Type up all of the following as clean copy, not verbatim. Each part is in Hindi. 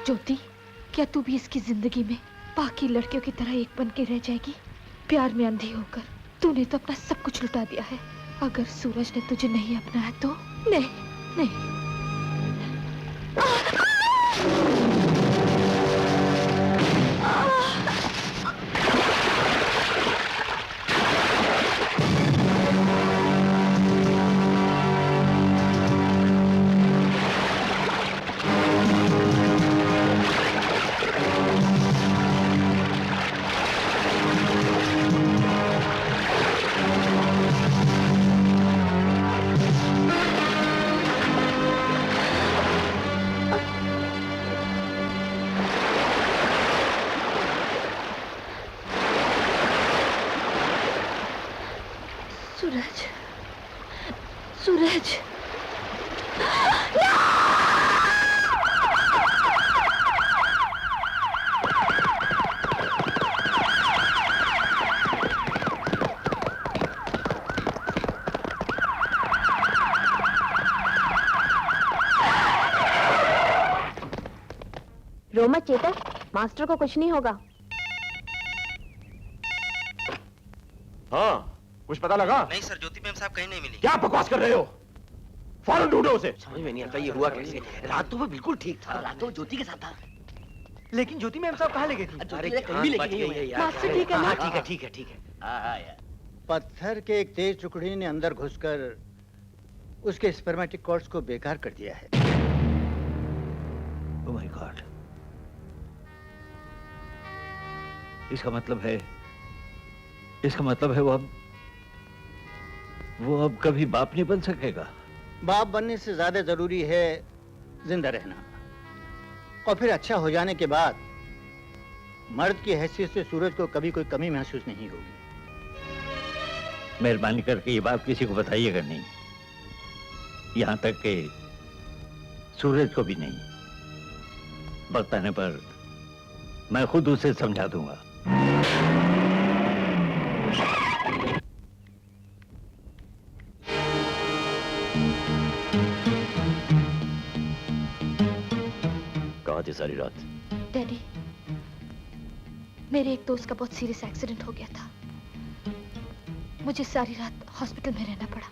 ज्योति, क्या तू भी इसकी जिंदगी में बाकी लड़कियों की तरह एक बन के रह जाएगी? प्यार में अंधी होकर तूने तो अपना सब कुछ लुटा दिया है। अगर सूरज ने तुझे नहीं अपनाया तो नहीं, नहीं। सूरज, सूरज, रोमा, चेतक, मास्टर को कुछ नहीं होगा। हाँ, कुछ पता लगा? नहीं सर, ज्योति मैम साहब कहीं नहीं मिली। क्या बकवास कर रहे हो? फौरन ढूंढो उसे। समझ में नहीं आता ये हुआ कैसे। रात तो वो बिल्कुल ठीक था। रात तो ज्योति के साथ था। लेकिन ज्योति मैम साहब कहाँ ले गई थी? अरे कहीं भी लेके नहीं हुई। मास्टर ठीक है ना? ठीक है, ठीक है, ठीक है। पत्थर के एक तेज टुकड़ी ने अंदर घुसकर उसके स्पर्मेटिक कॉर्ड्स को बेकार कर दिया है। Oh my God. इसका मतलब है वो अब कभी बाप नहीं बन सकेगा। बाप बनने से ज्यादा जरूरी है जिंदा रहना, और फिर अच्छा हो जाने के बाद मर्द की हैसियत से सूरज को कभी कोई कमी महसूस नहीं होगी। मेहरबानी करके ये बात किसी को बताइएगा नहीं, यहां तक कि सूरज को भी नहीं। वक्त आने पर मैं खुद उसे समझा दूंगा। कहाँ थे सारी रात? डैडी, मेरे एक दोस्त का बहुत सीरियस एक्सीडेंट हो गया था। मुझे सारी रात हॉस्पिटल में रहना पड़ा।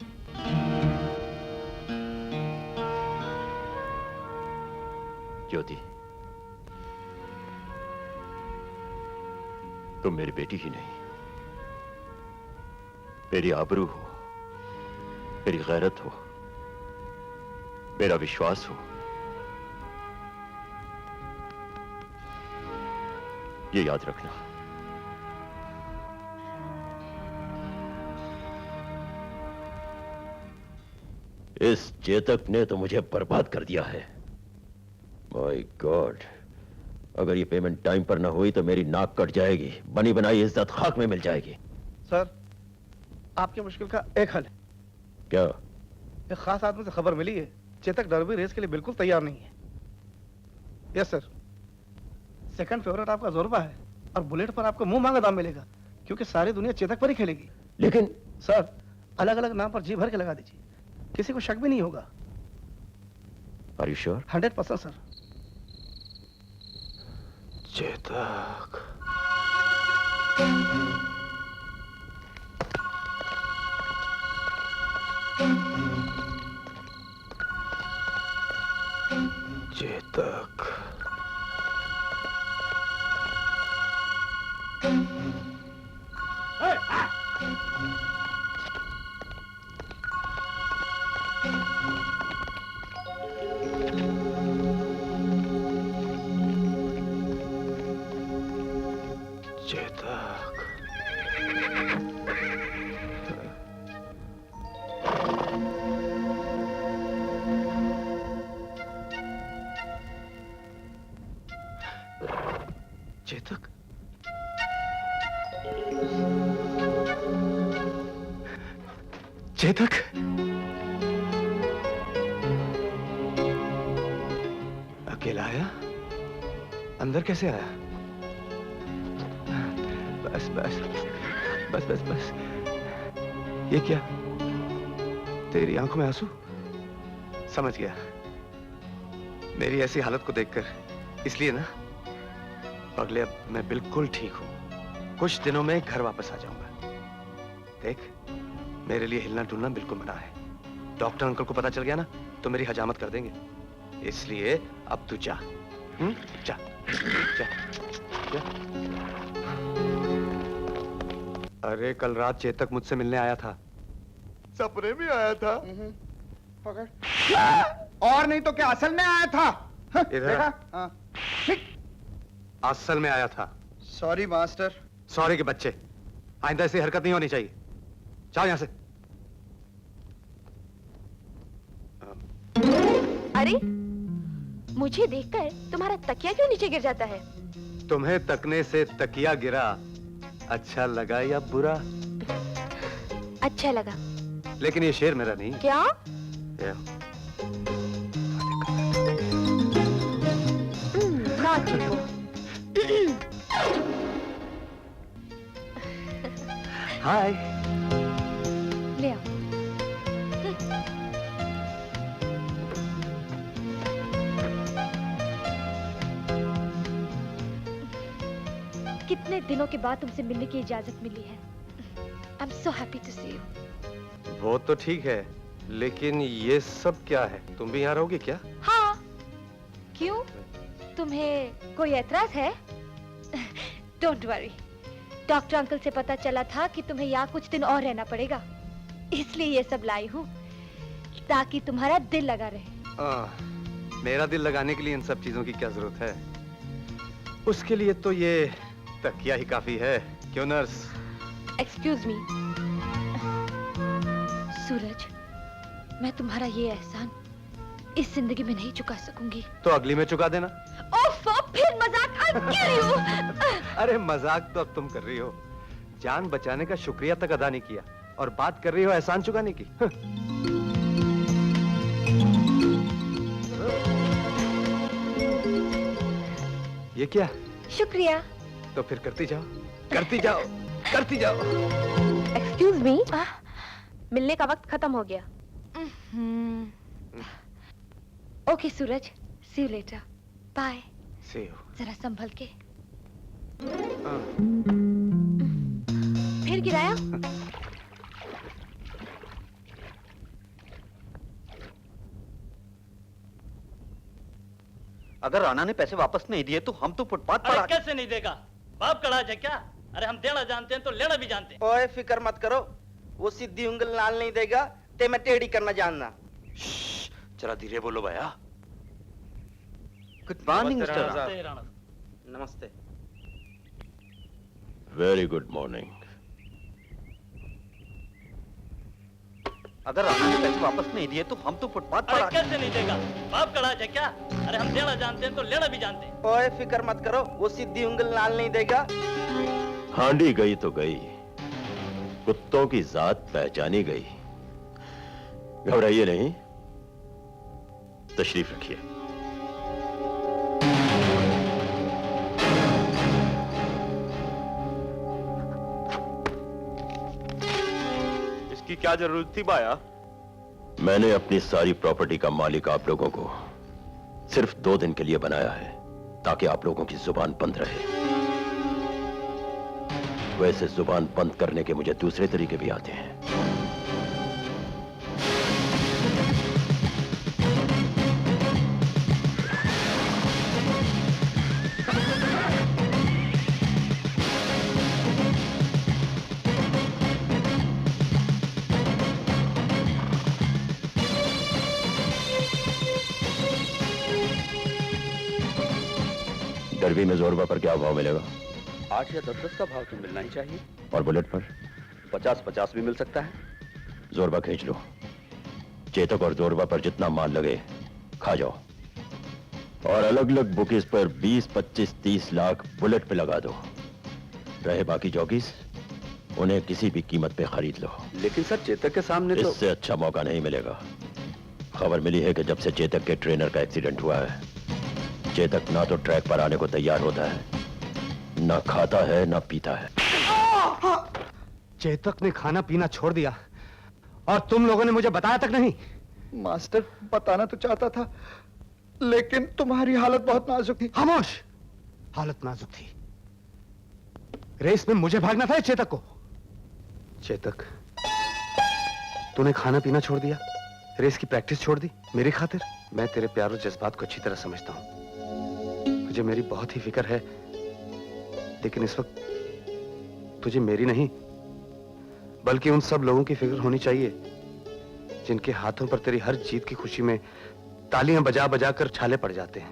ज्योति, तुम मेरी बेटी ही नहीं, मेरी आबरू हो, मेरी गैरत हो, मेरा विश्वास हो। ये याद रखना। इस चेतक ने तो मुझे बर्बाद कर दिया है। माय गॉड, अगर ये पेमेंट टाइम पर ना हुई तो मेरी नाक कट जाएगी, बनी बनाई इज्जत खाक में मिल जाएगी। सर, आपकी मुश्किल का एक हल है। क्या? एक खास आदमी से खबर मिली है, चेतक डर्बी रेस के लिए बिल्कुल तैयार नहीं है। यस सर, सेकंड फेवरेट आपका जोरबा है और बुलेट पर आपको मुंह मांगा दाम मिलेगा, क्योंकि सारी दुनिया चेतक पर ही खेलेगी। लेकिन सर, अलग अलग नाम पर जी भर के लगा दीजिए, किसी को शक भी नहीं होगा। Are you sure? 100% sir. Chetak, Chetak, Chetak, Chetak, अकेला आया? अंदर कैसे आया? बस बस बस बस बस। ये क्या? तेरी आंखों में आंसू? समझ गया। मेरी ऐसी हालत को देखकर इसलिए ना पगले अब मैं बिल्कुल ठीक हूँ। कुछ दिनों में घर वापस आ जाऊंगा। देख, मेरे लिए हिलना डुलना बिल्कुल मना है। डॉक्टर अंकल को पता चल गया ना तो मेरी हजामत कर देंगे। इसलिए अब तू जा। जा जा जा। अरे कल रात चेतक मुझसे मिलने आया था। सपने में आया था। पकड़। और नहीं तो क्या असल में आया था? इधर। हाँ। असल में आया था। Sorry master. सॉरी के बच्चे, आइंदा ऐसी हरकत नहीं होनी चाहिए। जाओ यहां से। अरे मुझे देखकर तुम्हारा तकिया क्यों नीचे गिर जाता है? तुम्हें तकने से तकिया गिरा अच्छा लगा या बुरा? अच्छा लगा। लेकिन ये शेर मेरा नहीं। क्या? naughty boy। हाय। ले आओ। कितने दिनों के बाद तुमसे मिलने की इजाजत मिली है। I am so happy to see you. वो तो ठीक है, लेकिन ये सब क्या है? तुम भी यहाँ रहोगे क्या? हाँ, क्यों? तुम्हें कोई एतराज है? डोंट वरी, डॉक्टर अंकल से पता चला था कि तुम्हें यहाँ कुछ दिन और रहना पड़ेगा, इसलिए ये सब लाई हूँ ताकि तुम्हारा दिल लगा रहे। मेरा दिल लगाने के लिए इन सब चीजों की क्या जरूरत है? उसके लिए तो ये तकिया ही काफी है, क्यों नर्स? Excuse me. सूरज, मैं तुम्हारा ये एहसान इस जिंदगी में नहीं चुका सकूंगी। तो अगली में चुका देना। ओफो, फिर मजाक। I'll kill you। अरे मजाक तो अब तुम कर रही हो। जान बचाने का शुक्रिया तक अदा नहीं किया और बात कर रही हो एहसान चुकाने की। ये क्या? शुक्रिया। तो फिर करती जाओ, करती जाओ, करती जाओ। एक्सक्यूज मी, मिलने का वक्त खत्म हो गया। Okay Suraj, see you later. Bye. See you. जरा संभल के। फिर गिराया? अगर राणा ने पैसे वापस नहीं दिए तो हम तो फुटपाथ पर अरे कैसे नहीं देगा? बाप कड़ा है क्या? अरे हम देना जानते हैं तो लेना भी जानते हैं। ओए फिक्र मत करो, वो सीधी उंगल लाल नहीं देगा ते मैं टेढ़ी करना जानना। जरा धीरे बोलो भैया। गुड मॉर्निंग मिस्टर नमस्ते राणा। नमस्ते। Very good morning. अगर राणा ने पैसे वापस नहीं दिए तो हम तो फुटपाथ पर अरे कैसे नहीं देगा? बाप कड़ा है क्या? अरे हम देना जानते हैं तो लेना भी जानते हैं। ओए फिक्र मत करो, वो सीधी उंगल लाल नहीं देगा। हांडी गई तो गई, कुत्तों की जात पहचानी गई। घबराइए नहीं, तशरीफ रखिए। इसकी क्या जरूरत थी बाया? मैंने अपनी सारी प्रॉपर्टी का मालिक आप लोगों को सिर्फ 2 दिन के लिए बनाया है ताकि आप लोगों की जुबान बंद रहे। वैसे जुबान बंद करने के मुझे दूसरे तरीके भी आते हैं। डरबी में जोरबा पर क्या भाव मिलेगा? 8 या 10 का भाव तो मिलना ही चाहिए। और बुलेट पर? 50-50 भी मिल सकता है। जोरबा खींच लो। चेतक और जोरबा पर जितना माल लगे खा जाओ, और अलग अलग बुकीज पर 20, 25, 30 लाख बुलेट पे लगा दो। रहे बाकी जॉकीज, उन्हें किसी भी कीमत पे खरीद लो। लेकिन सर चेतक के सामने तो इससे अच्छा मौका नहीं मिलेगा। खबर मिली है कि जब से चेतक के ट्रेनर का एक्सीडेंट हुआ है, चेतक ना तो ट्रैक पर आने को तैयार होता है, ना खाता है, ना पीता है। चेतक ने खाना पीना छोड़ दिया और तुम लोगों ने मुझे बताया तक नहीं। मास्टर बताना तो चाहता था, लेकिन मैं डर गया। मास्टर, मैं आपको सच बता रहा हूँ, चेतक मेरा दोस्त है। मैं उसके साथ बहुत अच्छा व्यवहार करता हूँ। वो मुझे माफ कर देगा। मैं उसके साथ बहुत अच्छा व्यवहार करता हूँ। मैं उसके साथ बहुत अच्छा व्यवहार करता हूँ। मास्टर बताना तो चाहता था, लेकिन तुम्हारी हालत बहुत नाजुक थी। खामोश। हालत नाजुक थी। रेस में मुझे भागना था या चेतक को? चेतक, तूने खाना पीना छोड़ दिया, रेस की प्रैक्टिस छोड़ दी मेरी खातिर। मैं तेरे प्यार और जज्बात को अच्छी तरह समझता हूं, मुझे मेरी बहुत ही फिक्र है, लेकिन इस वक्त तुझे मेरी नहीं बल्कि उन सब लोगों की फिक्र होनी चाहिए जिनके हाथों पर तेरी हर जीत की खुशी में तालियां बजा बजा कर छाले पड़ जाते हैं।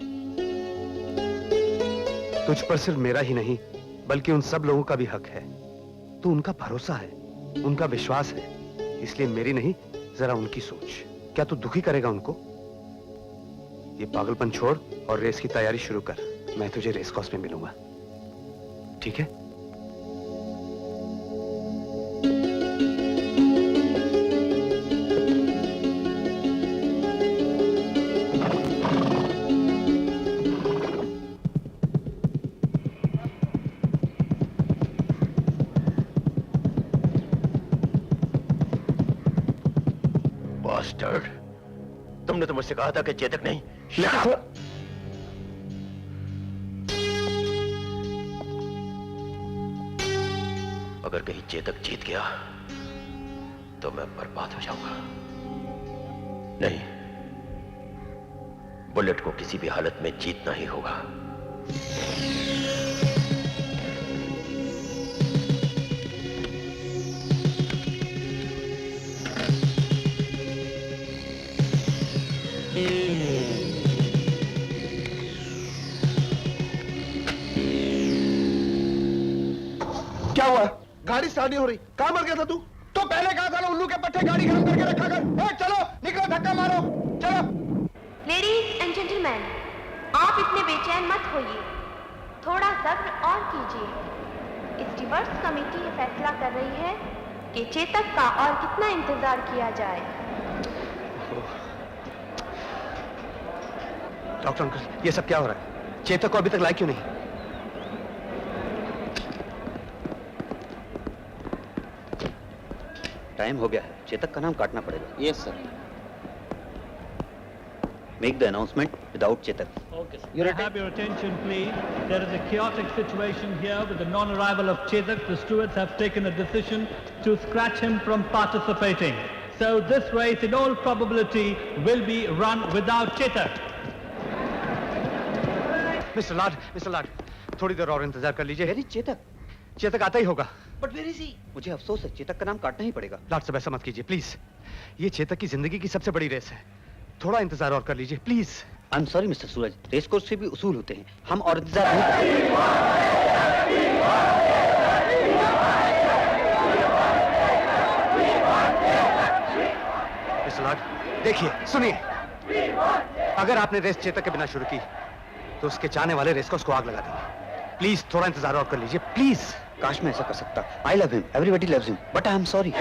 तुझ पर सिर्फ मेरा ही नहीं बल्कि उन सब लोगों का भी हक है। तू उनका भरोसा है, उनका विश्वास है, इसलिए मेरी नहीं जरा उनकी सोच। क्या तू दुखी करेगा उनको? ये पागलपन छोड़ और रेस की तैयारी शुरू कर। मैं तुझे रेस कोर्स में मिलूंगा, ठीक है? बास्टर्ड, तुमने तो मुझसे कहा था कि चेतक नहीं। अगर कहीं चेतक जीत गया तो मैं बर्बाद हो जाऊंगा। नहीं, बुलेट को किसी भी हालत में जीतना ही होगा। क्या हुआ? गाड़ी स्टार्ट नहीं हो रही। कहां मर गया था तू? तो पहले कहा था ना उल्लू के पट्टे गाड़ी गर्म करके रखा कर। चलो निकलो, धक्का मारो, चलो। लेडीज एंड जेंटलमैन, आप इतने बेचैन मत होइए, थोड़ा सब्र और कीजिए। इस डिवोर्स कमेटी ये फैसला कर रही है कि चेतक का और कितना इंतजार किया जाए। डॉक्टर अंकल, ये सब क्या हो रहा है? चेतक को अभी तक लाया क्यों नहीं? टाइम हो गया है, चेतक का नाम काटना पड़ेगा। Yes sir. Make the announcement without Chetak. Okay, sir. Can I have your attention, please? There is a chaotic situation here with the non-arrival of Chetak. The stewards have taken a decision to scratch him from participating. So this race, in all probability, will be run without Chetak. Mister लाड, थोड़ी देर और इंतजार कर लीजिए। वेरी चेतक आता ही होगा। बट वेरी सी, मुझे अफसोस है, चेतक का नाम काटना ही पड़ेगा। लाड साहब ऐसा मत कीजिए प्लीज, ये चेतक की जिंदगी की सबसे बड़ी रेस है। थोड़ा इंतजार और कर लीजिए please. I am sorry mister Suraj, race course से भी उसूल होते हैं, हम और इंतजार नहीं करेंगे। मिस्टर लाड, देखिए, सुनिए, अगर आपने रेस चेतक के बिना शुरू की तो उसके चाहने वाले रेस कोर्स को आग लगा देंगे। प्लीज थोड़ा इंतजार और कर लीजिए प्लीज। काश मैं ऐसा कर सकता। I love him, everybody loves him, but I am sorry.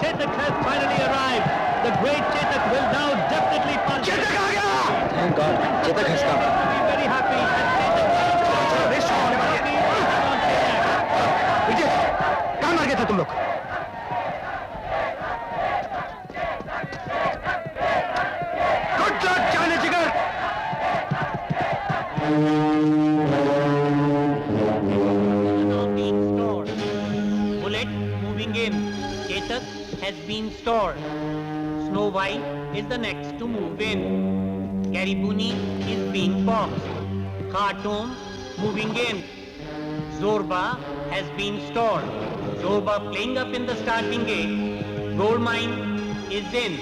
Chetak has finally arrived. The great Chetak will now definitely punch. Chetak आ गया! Thank God, Chetak has come. Be very happy. And race शुरू होने वाली है। विजय, कहाँ मर गए थे तुम लोग? गुड लक जाने जिगर। Being stored. Bullet moving in. Chetak has been stored. Snow White is the next to move in. Garibuni is being boxed. Khartoum moving in. Zorba has been stored. Zorba playing up in the starting gate. Gold Mine is in.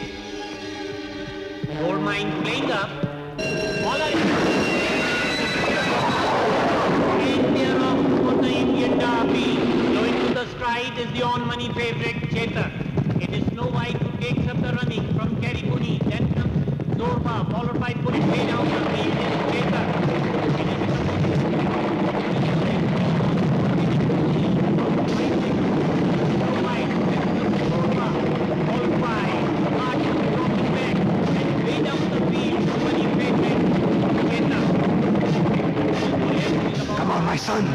Gold Mine playing up. All are for the Indian Derby. Going to the stride is the on-money favorite Chetak. It is Snow White who takes up the running from Garibuni. Then comes Zorba, followed by Bullet way down the field is Chetak. Snow White, Zorba, followed by Khartoum dropping back. And way down the field, money favorite Chetak. Come on, my son.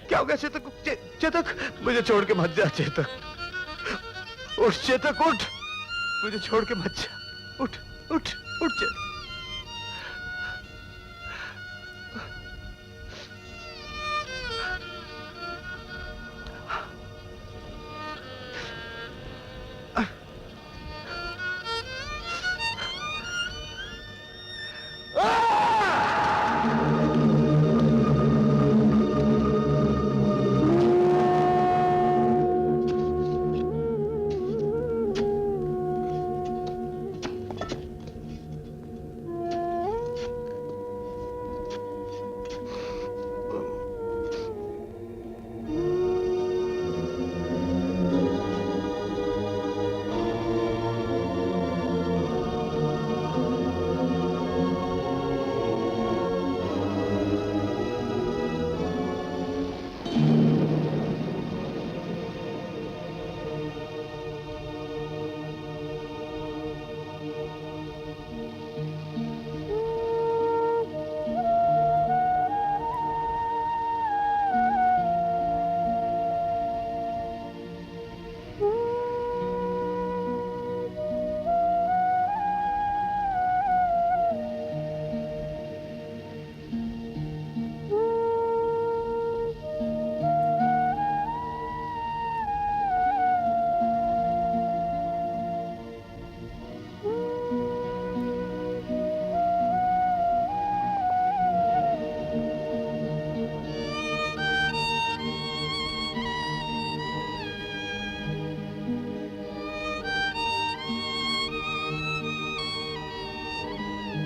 क्या हो गया चेतक? चेतक, मुझे छोड़ के मत जा चेतक। उठ चेतक, उठ, मुझे छोड़ के मत जा। उठ उठ उठ चेतक।